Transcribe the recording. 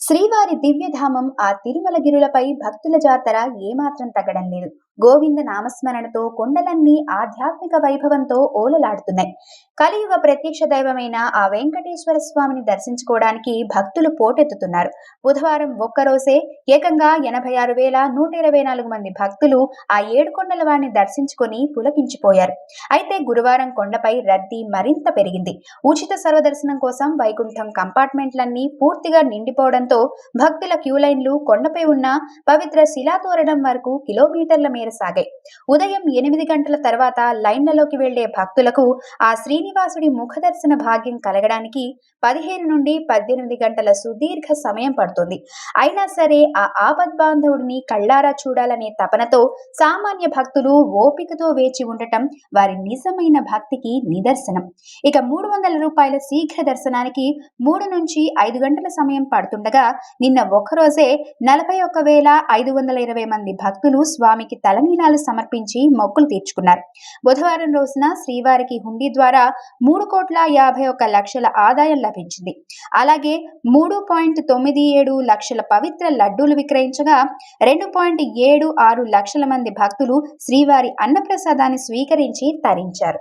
శ్రీవారి దివ్యధామం ఆ తిరుమలగిరులపై భక్తుల జాతర ఏమాత్రం తగ్గడం లేదు. గోవింద నామస్మరణతో కొండలన్నీ ఆధ్యాత్మిక వైభవంతో ఓలలాడుతున్నాయి. కలియుగ ప్రత్యక్ష దైవమైన ఆ వెంకటేశ్వర స్వామిని దర్శించుకోవడానికి భక్తులు పోటెత్తుతున్నారు. బుధవారం ఒక్కరోజే ఏకంగా 86,124 మంది భక్తులు ఆ ఏడుకొండల వారిని దర్శించుకొని పులకించిపోయారు. అయితే గురువారం కొండపై రద్దీ మరింత పెరిగింది. ఉచిత సర్వదర్శనం కోసం వైకుంఠం కంపార్ట్మెంట్లన్నీ పూర్తిగా నిండిపోవడంతో భక్తుల క్యూలైన్లు కొండపై ఉన్న పవిత్ర శిలాతోరణం వరకు కిలోమీటర్ల మేర సాగాయి. ఉదయం 8 గంటల తర్వాత లైన్లలోకి వెళ్లే భక్తులకు ఆ శ్రీనివాసుడి ముఖ దర్శన భాగ్యం కలగడానికి 15 నుండి 18 గంటల సుదీర్ఘ సమయం పడుతుంది. అయినా సరే ఆ ఆపద్బాంధవుడిని కళ్ళారా చూడాలనే తపనతో సామాన్య భక్తులు ఓపికతో వేచి ఉండటం వారి నిజమైన భక్తికి నిదర్శనం. ఇక 300 రూపాయల శీఘ్ర దర్శనానికి 3 నుంచి 5 గంటల సమయం పడుతుండగా నిన్న ఒక్కరోజే 41,520 మంది భక్తులు స్వామికి తలనీలాలు సమర్పించి మొక్కులు తీర్చుకున్నారు. బుధవారం రోజున శ్రీవారికి హుండీ ద్వారా 3,51,00,000 ఆదాయం లభించింది. అలాగే 3.97 లక్షల పవిత్ర లడ్డూలు విక్రయించగా 2.76 లక్షల మంది భక్తులు శ్రీవారి అన్నప్రసాదాన్ని స్వీకరించి తరించారు.